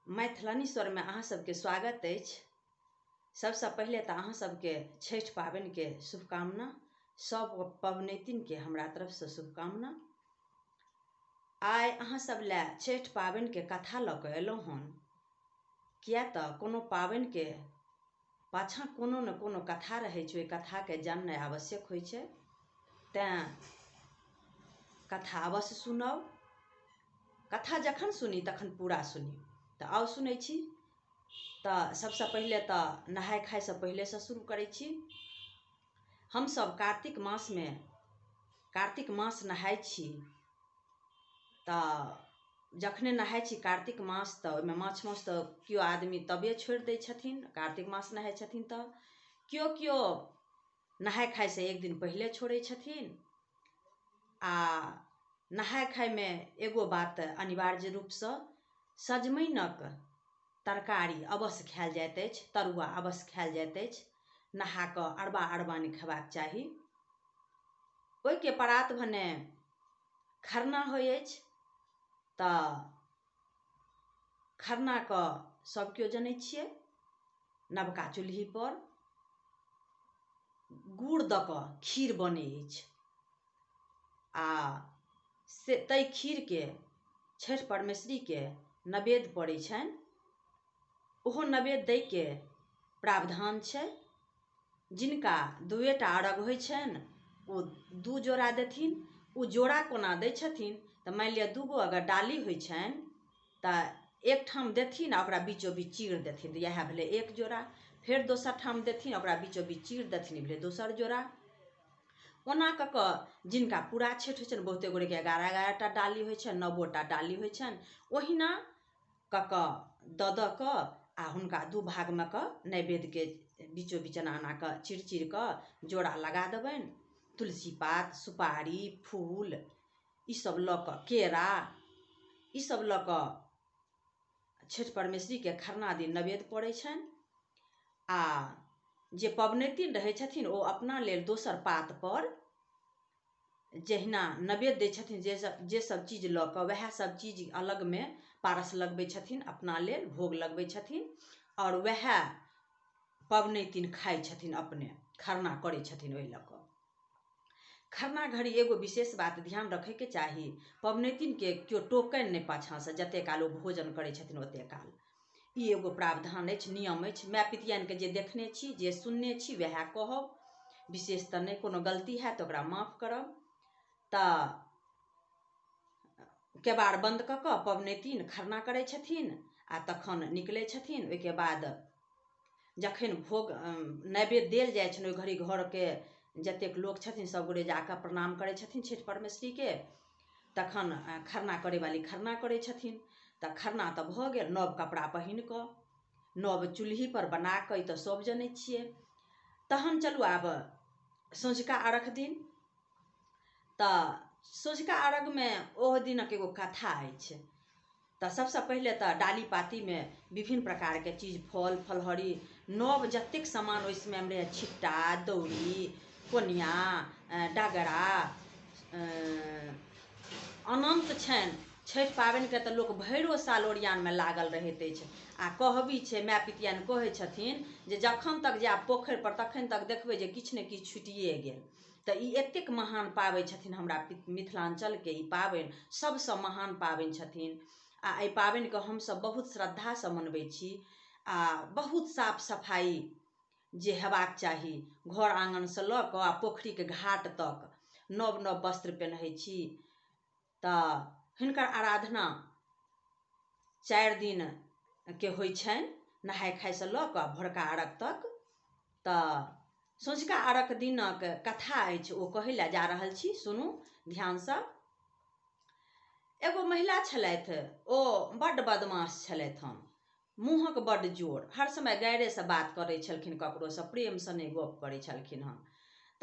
मैथिलानी स्वर में अहाँ सबके स्वागत अछि। सबसे पहले तो अहाँ सबके छठ पाबनि के शुभकामना। सब पबनैतिन के हमरा तरफ से शुभकामना। आइ अहाँ सब ले छठ पाबनि के कथा ल के एलहुं हन। किया तो कोनो पाबनि के पाछा कोनो न कोनो कथा रहे छै, ओहि कथा के जाननाइ आवश्यक होइ छै। तें कथा अवश्य सुनब। कथा जखन सुनी तखन पूरा सुनी। तो आओ सुनै छी। तो सबसे पहले तो नहाय खाय से पहले से शुरू करै छी। हम सब कार्तिक मास नहाय छी। तो जखने नहाय छी कार्तिक मास तो ओहिमे माछ माउस तो कियो आदमी तबे छोड़ि दै छथिन। कार्तिक मास नहाय छथिन तो कियो नहाय खाय से एक दिन पहले छोड़ै छथिन। आ नहाय खाय में एगो बात अनिवार्य रूप से सजमैनक तरकारी अवश्य खायल जाइत अछि, तरुआ अवश्य खायल जाइत अछि। नहा कऽ अरबा नहि खेबाक चाही। ओहि के परात भने खरना होइ अछि। तो खरना के सब केओ जनै छियै। नवका चूल्ही पर गुड़ द कऽ खीर बनै अछि। आ से तै खीर के छठ परमेश्वरी के नैवेद्य पड़ै छनि। ओहो नैवेद्य दै के प्रावधान छै। जिनका दुएटा अरग होइ छनि ओ 2 जोड़ा देथिन। ओ जोड़ा कोना दै छथिन तो मान लिअ 2 गो अगर डाली होइ छनि तो एक ठाम देथिन आ ओकरा बीचो बीच चीर देथिन तो यह भेलै 1 जोड़ा। फिर दोसर ठाम देथिन, ओकरा बीचो बीच चीर देथिन, भेलै दोसर जोड़ा। ओना क के जिनका पूरा छठ होइ छनि, बहुते गोरे के 11 टा डाली होइ छनि, 9 टा डाली होइ छनि। ओहिना क के द के आ हुनका 2 भाग में के नैवेद्य के बीचो बीच एना के चीर के जोड़ा लगा देबनि। तुलसी पात, सुपारी, फूल ई सब ल के, केरा ई सब ल के छठ परमेश्वरी के खरना दिन नैवेद्य पड़ै छनि। आ जे पबनैतिन रहै छथिन ओ अपना लेल दोसर पात पर जहिना नैवेद्य दै छथिन, जे सब चीज ल के वह सब चीज अलग में पारस लगबै छथिन, अपना लेल भोग लगबै छथिन। और वह पबनैतिन खाइ छथिन, अपने खरना करै छथिन। ओहि ल के खरना घड़ी एगो विशेष बात ध्यान रखे के चाही। पबनैतिन के क्यों टोकनि नहीं पाछा से, जते काल ओ भोजन करै छथिन ओते काल। ई एगो प्रावधान अछि, नियम अछि। माय पितियन के जे देखने छी, जे सुनने छी वह कहब। विशेष तो नहीं, कोनो गलती है तो ओकरा माफ करब। तो केबाड़ बंद क के पबनैतिन खरना करै छथिन आ तखन निकलै छथिन। ओहि के बाद जखन भोग नैवेद्य देल जाइ छनि, ओहि घड़ी घर के जतेक लोग छथिन सब गोरे जाके प्रणाम करै छथिन छठ परमेश्वरी के। तखन खरना करे वाली खरना करै छथिन। तो खरना तो भ गेल। नव कपड़ा पहिन के नव चूल्ही पर बना के, तो सब जनै छियै। तहन चलू आब सँझुका अर्घ दिन। तो सँझुका अर्घ में ओह दिनक एगो कथा अछि। तो सबसे पहले तो डाली पाती में विभिन्न प्रकार के चीज, फल फलहरी, नव जतेक सामान ओहि समय में रहे, छिट्टा, दौरी, कोनिया, डगरा, अनंत छनि। छठ पाबनि के तो लोक भैरो साल ओरियान में लागल रहैत अछि। आ कहबी छै, माय पितियन कहै छथिन जे जखन तक जायब पोखरि पर तखन तक देखबै जे किछु ने किछु छुटिए गेल। तो ई एतेक महान पाबनि छथिन हमरा मिथिलांचल के। ई पाबनि सबसे महान पाबनि छथिन। आ एहि पाबनि के हम सब बहुत श्रद्धा से मनबै छी। आ बहुत साफ सफाई जे हेबाक चाही, घर आंगन से ल के आ पोखरी के घाट तक नव नव वस्त्र पहनै छी। तो हिनकर आराधना 4 दिन के होइ छनि, नहाय खाय से ल के भोरका अर्घ तक। तो सँझुका अर्घ दिनक कथा अछि, ओ कहै ले जा रहल छी, सुनू ध्यान से। एगो महिला छलथि, ओ बड्ड बदमाश छलथि हन। मुँहक बड्ड जोर, हर समय गायरे से बात करै छलखिन, ककरो से प्रेम से नहीं गप करै छलखिन हन।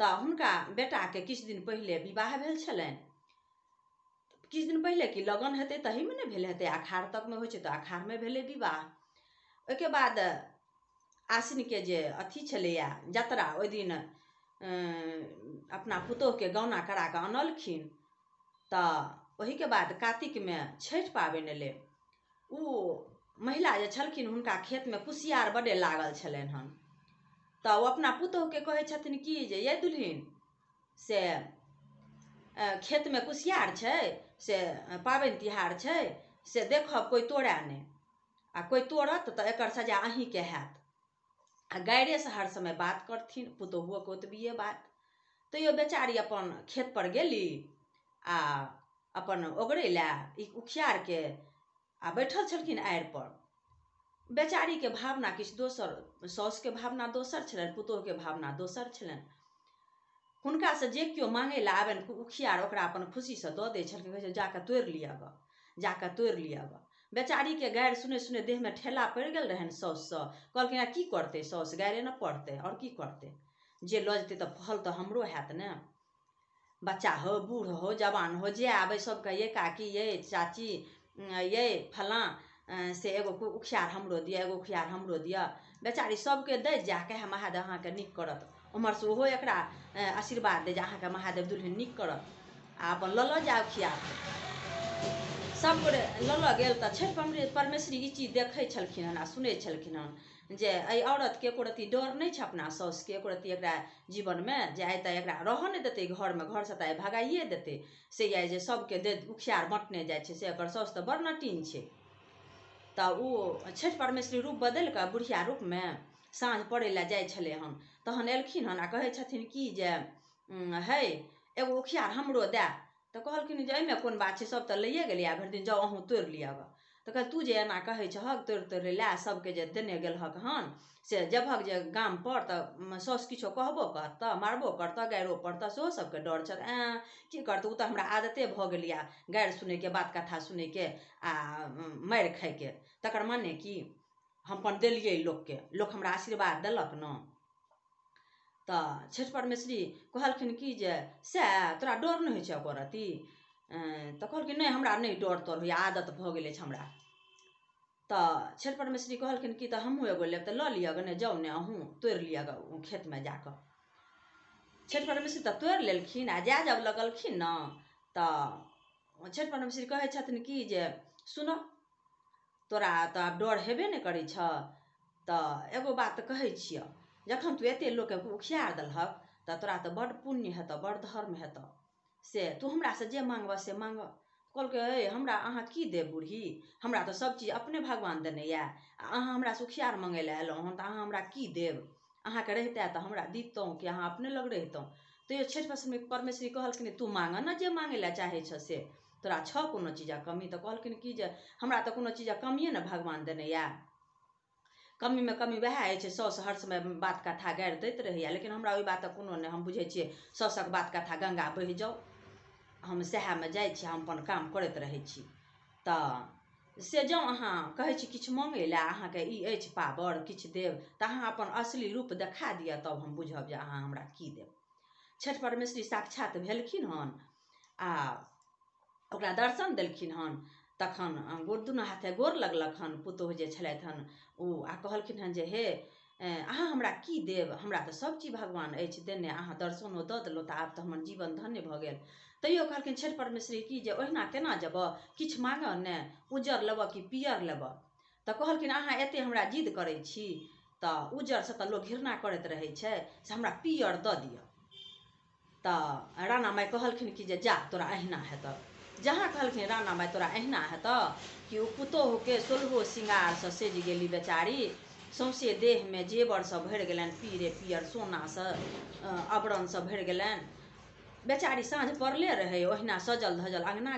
तो हुनका बेटा के किछु दिन पहले विवाह भेल छलनि। किछु दिन पहले कि लगन हेतै तही में ने भेल हेतै, अखाड़ तक में होइ छै तो अखाड़ में भेलै विवाह। ओहि के बाद आसिन के जे अथी छलैया जतरा, ओहि दिन अपना पुतोह के गौना करा के अनलखिन। तो ओही के बाद कार्तिक में छठ पाबनि एलै। ओ महिला जे छलखिन हुनका खेतमे कुसियार बड्डे लागल छलनि हन। तऽ ओ अपना पुतोहूके कहै छथिन कि जे ये दुल्हिन से खेतमे कुसियार छै, से पाबनि तिहार छै, से देखब कोइ तोड़ै नहि, आ कोइ तोड़त तऽ एकर सजा अहीँके हैत। आ गाइरेसँ हर समय बात करथिन, पुतोहुओके ओतबिए बात। तैयो बेचारी अपन खेत पर गेली आ अपन ओगरै लए ई उखियारके आ बैठल छलखिन आड़ि पर। बेचारीके भावना किछु दोसर, साउसके भावना दोसर छलनि, पुतोहूके भावना दोसर छलनि। हुनकासँ जे केओ माँगै लए आबनि उखियार ओकरा अपन खुशीसँ दऽ दै छलखिन, कहै छै जाकऽ तोड़ि लिअ ग, जाकऽ तोड़ि लिअ ग। बेचारीके गारि सुने सुने देहमे ठेला पड़ि गेल रहनि साउससँ। कहलखिन आ की करतै साउस, गाइरे ने पड़तै, आओर की करतै, जे लऽ जेतै तऽ फल तऽ हमरो हैत ने। बच्चा हो, बूढ़ हो, जवान हो, जे आबै सबके ये काकी, ये चाची, ये फलाँ, से एगो उखियार हमरो दिअ, एगो उखियार हमरो दिअ। बेचारी सबके दै जा, कहे महादेव अहाँके नीक करत। उम्हरसँ ओहो एकरा आशीर्वाद दै जे अहाँके महादेव दुल्हिन नीक करत, आ अपन लऽ जा उखियार। सब गोरे लऽ गेल तऽ छठि परमेश्वरी ई चीज देखै छलखिन हन आ सुनै छलखिन हन, जे एहि औरतके एको रत्ती डर नहि छै अपना साउसके, एको रत्ती एकरा जीवनमे जे आइ तऽ एकरा रहऽ नहि देतै घरमे, घरसँ तऽ आइ भगाइए देतै, से आइ जे सबके दे उखियार बँटने जाइ छै, से एकर साउस तऽ बड़ नटीन छै। तऽ ओ छठि परमेश्वरी रूप बदलि कऽ बुढ़िया रूपमे साँझ पड़ै लए जाइ छलै हन। तहन एलखिन हन आ कहै छथिन कि जे है एगो उखियार हमरो दए। तऽ कहलखिन जे एहिमे कोन बात छै, सब तऽ लैए गेलियै, भरि दिन जाउ अहूँ तोड़ि लिअ ग। तऽ कहल तू जे एना कहै छहक तोड़ि तोड़ि लए, सबके जे देने गेलहक हन, से जबहक जे गाम पर तऽ साउस किछो कहबो करतऽ, मारबो करतऽ, गाइरो पड़तऽ, सेहो सबके डर छल। की करतै, ओ तऽ हमरा आदते भऽ गेल यऽ गारि सुनैके, बात कथा सुनैके आ मारि खाइके। तकर मने कि हम अपन देलियै लोकके, लोक हमरा आशीर्वाद देलक ने। तऽ छठि परमेश्वरी कहलखिन कि जे सएह तोरा डर नहि होइ छै एको रत्ती। तऽ कहलखिन नहि हमरा नहि डर तोर होइए, आदत भऽ गेल अछि हमरा। तऽ छठि परमेश्वरी कहलखिन कि तऽ हमहूँ एगो लेब, तऽ लऽ लिअ ग ने, जाउ ने अहूँ तोड़ि लिअ ग खेतमे जाकऽ। छठि परमेश्वरी तऽ तोड़ि लेलखिन आ जाए जब लगलखिन ने तऽ छठि परमेश्वरी कहै छथिन कि जे सुनऽ तोरा तऽ आब डर हेबे नहि करै छ, तऽ एगो बात कहै छिअ, जखन तू एतेक लोकके उखियार देलहक तऽ तोरा तऽ बड्ड पुण्य हेतऽ, बड्ड धर्म हेतऽ, से तू हमरासँ जे माँगबऽ से माँगऽ। कहलकै हे हमरा अहाँ की देब बूढ़ी, हमरा तऽ सबचीज अपने भगवान देने यऽ, आ अहाँ हमरासँ उखियार मँगै लए अयलहुँ हन, तऽ अहाँ हमरा की देब, अहाँके रहितै तऽ हमरा दितहुँ कि अहाँ अपने लग रहितहुँ। तैयो छठि परमेश्वरी कहलखिन तू माँगऽ ने जे माँगै लए चाहै छ से, तोरा छऽ कोनो चीजक कमी। तऽ कहलखिन कि जे हमरा तऽ कोनो चीजक कमिए ने भगवान देने यऽ, कमीमे कमी वएह होइ छै, साउस हर समय बात कथा गारि दैत रहैए, लेकिन हमरा ओहि बातक कोनो नहि, हम बुझै छियै साउसक बात कथा गङ्गा बहि जाउ, हम सएहमे जाइ छी, हम अपन काम करैत रहै छी। तऽ से जँ अहाँ कहै छी किछु माँगै लए, अहाँके ई अछि पावर किछु देब, तऽ अहाँ अपन असली रूप देखा दिअ, तब हम बुझब जे अहाँ हमरा की देब। छठि परमेश्वरी साक्षात भेलखिन हन आ ओकरा दर्शन देलखिन हन। तखन दुनू हाथे गोर लगलक हन पुतोहु जे छलथि हन ओ, आ कहलखिन हन जे हे अहाँ हमरा की देब, हमरा तऽ सबचीज भगवान अछि देने, अहाँ दर्शनो दऽ देलहुँ, तऽ आब तऽ हमर जीवन धन्य भऽ गेल। तैयो कहलखिन छठि परमेश्वरी कि जे ओहिना केना जेबऽ, किछु माँगऽ ने, उज्जर लेबऽ कि पियर लेबऽ। तऽ कहलखिन अहाँ एतेक हमरा जिद करै छी, तऽ उज्जरसँ तऽ लोक घृणा करैत रहै छै, से हमरा पियर दऽ दिअ। तऽ राणा माइ कहलखिन कि जे जा तोरा अहिना हेतऽ। जहाँ कहलखिन राणा माइ तोरा अहिना हेतऽ कि ओ पुतोहुके 16 श्रृंगारसँ सजि गेली बेचारी, सौंसे देहमे जेवरसँ भरि गेलनि, पीरे पियर सोनासँ आभरणसँ भरि गेलनि। बेचारी साँझ पड़ले रहै, ओहिना सजल धजल अङ्गना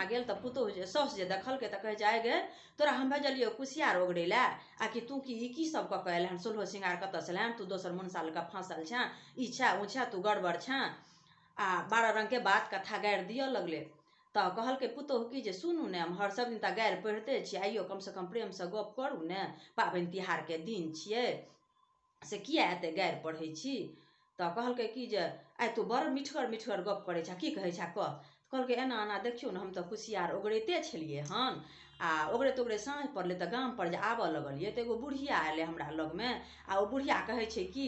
गेल तऽ पुतोहु जे साउस जे देखलकै तऽ कहै छै आइ गे तोरा हम भेजलियौ कुसियार ओगरै लए, आ कि तू की ई की सब कऽ कऽ अयलहन, 16 श्रृंगार कतऽसँ अयलहन, तू दोसर मनसा लऽ कऽ फाँसल छेँ, ई छे ओ छे, तू गड़बड़ छेँ। आ 12 रङ्गके बात कथा गारि दिअ लगलै। तऽ कहलकै पुतोहु कि जे सुनू ने, हम हर सब दिन तऽ गारि पढ़िते छी, आइयो कमसँ कम प्रेमसँ गप करू ने, पाबनि तिहारके दिन छियै, से किया एतेक गारि पढ़ै छी। तऽ कहलकै कि जे आइ तू बड़ मिठगर मिठगर गप करै छेँ, की कहै छेँ कह। कहलकै एना एना देखियौ ने, हम तऽ कुसियार ओगरैते छलियै हन आ ओकरे तोगरे साँझ पड़लै तऽ गामपर जे आबऽ लगलिए तऽ एगो बुढ़िया एलै हमरा लगमे। आ ओ बुढ़िया कहै छै कि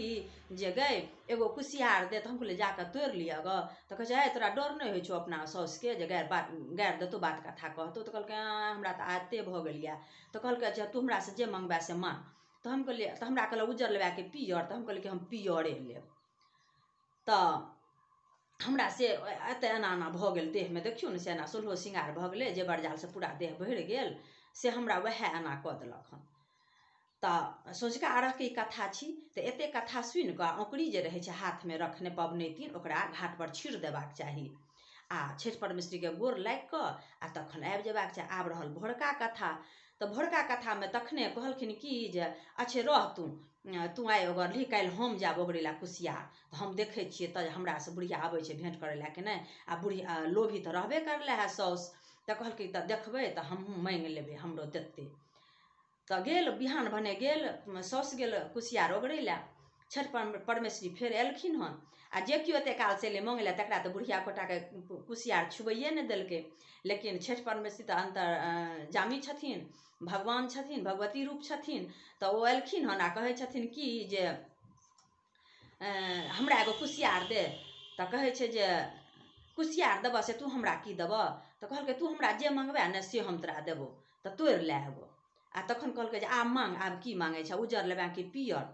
जे गै एगो कुसियार दे। तऽ हम कहलिए जाकऽ तोड़ि लिअ ग। तऽ कहै छै हे तोरा डर नहि होइ छौ अपना साउसके जे गारि देतौ बात कथा कहतौ। तऽ कहलकै हमरा तऽ आदते भऽ गेल यऽ। तऽ कहलकै अच्छा तू हमरासँ जे मँगबै से माँग। तऽ हम कहलिए तऽ हमरा कहलक उज्जर लेबै कि पियर। तऽ हम कहलिए कि हम पियरे लेब। तऽ हमरा से एते एना एना भऽ गेल देहमे, देखियौ ने से एना सोलहो श्रृंगार भऽ गेलै, जेबर जालसँ पूरा देह भरि गेल से हमरा वएह एना कऽ देलक हन। तऽ सँझुका अर्घके कथा छी। तऽ एतेक कथा सुनि कऽ औंकड़ी जे रहै छै हाथमे रखने पबनैतिन ओकरा घाटपर छीड़ देबाक चाही आ छठि परमेश्वरीके गोर लागि कऽ आ तखन आबि जेबाक चाही। आब रहल भोरका कथा। तऽ भोरका कथामे तखने कहलखिन कि जे अच्छे रह तू आइ ओगरली, काल्हि हम जायब ओगरै लए कुसियार। तऽ हम देखै छियै तऽ हमरासँ बुढ़िया आबै छै भेँट करै लए कि नहि। आ बुढ़िया लोभी तऽ रहबे करले है साउस। तऽ कहलकै तऽ देखबै तऽ हमहूँ माँगि लेबै हमरो देतै। तऽ गेल बिहान भने गेल साउस गेल कुसियार ओगरै लए। छठि परमेश्वरी फेर एलखिन हन। आ जे केओ एतेक कालसँ एलै माँगै लए तकरा तऽ बुढ़िया कोटाके कुसियार छुबैए नहि देलकै। लेकिन छठि परमेश्वरी तऽ जामी छथिन, भगवान छथिन, भगवती रूप छथिन। तऽ ओ एलखिन हन आ कहै छथिन कि जे हमरा एगो कुसियार दे। तऽ कहै छै जे कुसियार देबऽ से तू हमरा की देबऽ। तऽ कहलकै तू हमरा जे मँगबै ने से हम तोरा देबौ, तऽ तोड़ि लए एगो। आ तखन कहलकै जे आब माँग, आब की माँगै छै, उज्जर लेबै कि पियर।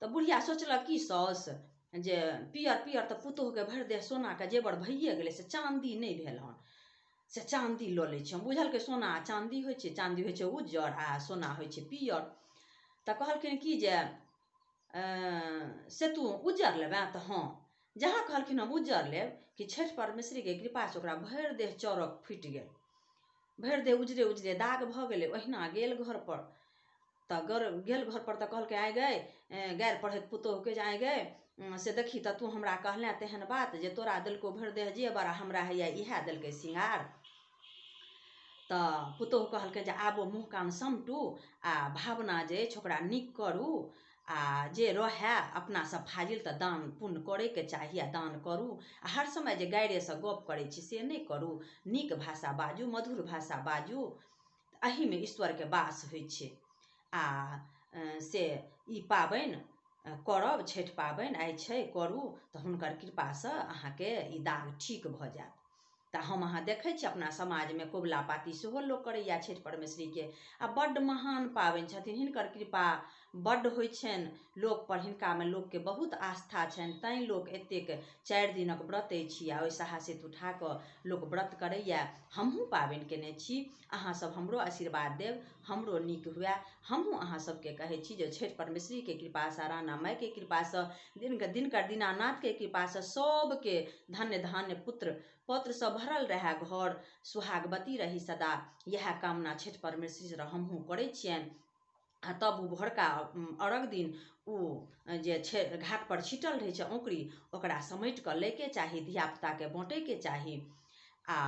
तऽ बुढ़िया सोचलक कि साउस जे पियर तऽ पुतोहूके भरि देह सोनाके जेवर भइए गेलै, से चाँदी नहि भेल हन, से चाँदी लऽ लै छै। हम बुझलकै सोना आ चाँदी होइ छै, चाँदी होइ छै उज्जर आ सोना होइ छै पियर। तऽ कहलखिन कि जे से तू उज्जर लेबै। तऽ हाँ जहाँ कहलखिन हम उज्जर लेब कि छठि परमेश्वरीके कृपासँ ओकरा भरि देह चौरक फुटि गेल, भरि देह उजरे उजरे दाग भऽ गेलै। ओहिना गेल घरपर। तऽ गेल घरपर तऽ कहलकै आइ गए गारि पढ़ैत पुतोहूके जे आइ गए से देखी तऽ तू हमरा कहले तेहन बात जे तोरा देलकौ भरि देह जेवर आ हमरा हैया इएह देलकै श्रृंगार। तऽ पुतोहू कहलकै जे आब मुँह कान समटू आ भावना जे अछि ओकरा नीक करू आ जे रहै अपनासँ फाजिल तऽ दान पुण्य करैके चाही आ दान करू। आ हर समय जे गाइरेसँ गप करै छी से नहि करू, नीक भाषा बाजू, मधुर भाषा बाजू, एहिमे ईश्वरके वास होइ छै। आ से ई पाबनि करब, छठि पाबनि आइ छै करू तऽ हुनकर कृपासँ अहाँके ई दाग ठीक भऽ जायत। तऽ हम अहाँ देखै छी अपना समाजमे कबुला पाती सेहो लोक करैए छठि परमेश्वरीके। आ बड्ड महान पाबनि छथिन, हिनकर कृपा बड्ड होइ छनि लोकपर, हिनकामे लोकके बहुत आस्था छनि। तैँ लोक एतेक 4 दिनक व्रत अछि आ ओहि साहसित उठा कऽ लोक व्रत करैए। हमहूँ पाबनि केने छी, अहाँसभ हमरो आशीर्वाद देब, हमरो नीक हुए। हमहूँ अहाँसभके कहै छी जे छठि परमेश्वरीके कृपासँ, राणा माइके कृपासँ, दिनकर दीनानाथके कृपासँ सबके धन्य धान्य पुत्र पौत्रसँ भरल रहै घर, सुहागवती रही सदा, इएह कामना छठि परमेश्वरीसँ हमहूँ करै छियनि। आ तब ओ भोरका अर्घ दिन ओ जे छै घाटपर छिटल रहै छै औंकड़ी, ओकरा समेटि कऽ लैके चाही, धियापुताके बाँटैके चाही। आ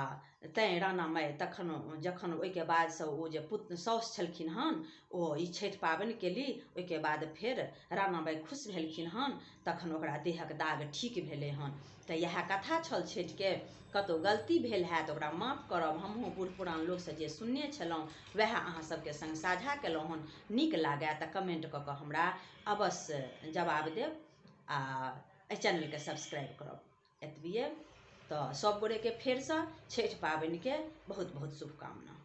तैँ राणा माइ जखन ओहिके बादसँ ओ जे साउस छलखिन हन ओ ई छठि पाबनि केली, ओहिके बाद फेर राणा माइ खुश भेलखिन हन, तखन ओकरा देहक दाग ठीक भेलै हन। तऽ इएह कथा छल छठिके। कतहु गलती भेल हैत तऽ ओकरा माफ करब। हमहूँ बूढ़ पुरान लोकसँ जे सुनने छलहुँ वएह अहाँ सभके सङ्ग साझा केलहुँ हन। नीक लागै तऽ कमेन्ट कऽ कऽ हमरा अवश्य जवाब देब आ एहि चैनलके सब्सक्राइब करब। एतबिए तऽ सब गोरेके फेरसँ छठि पाबनिके बहुत बहुत शुभकामना।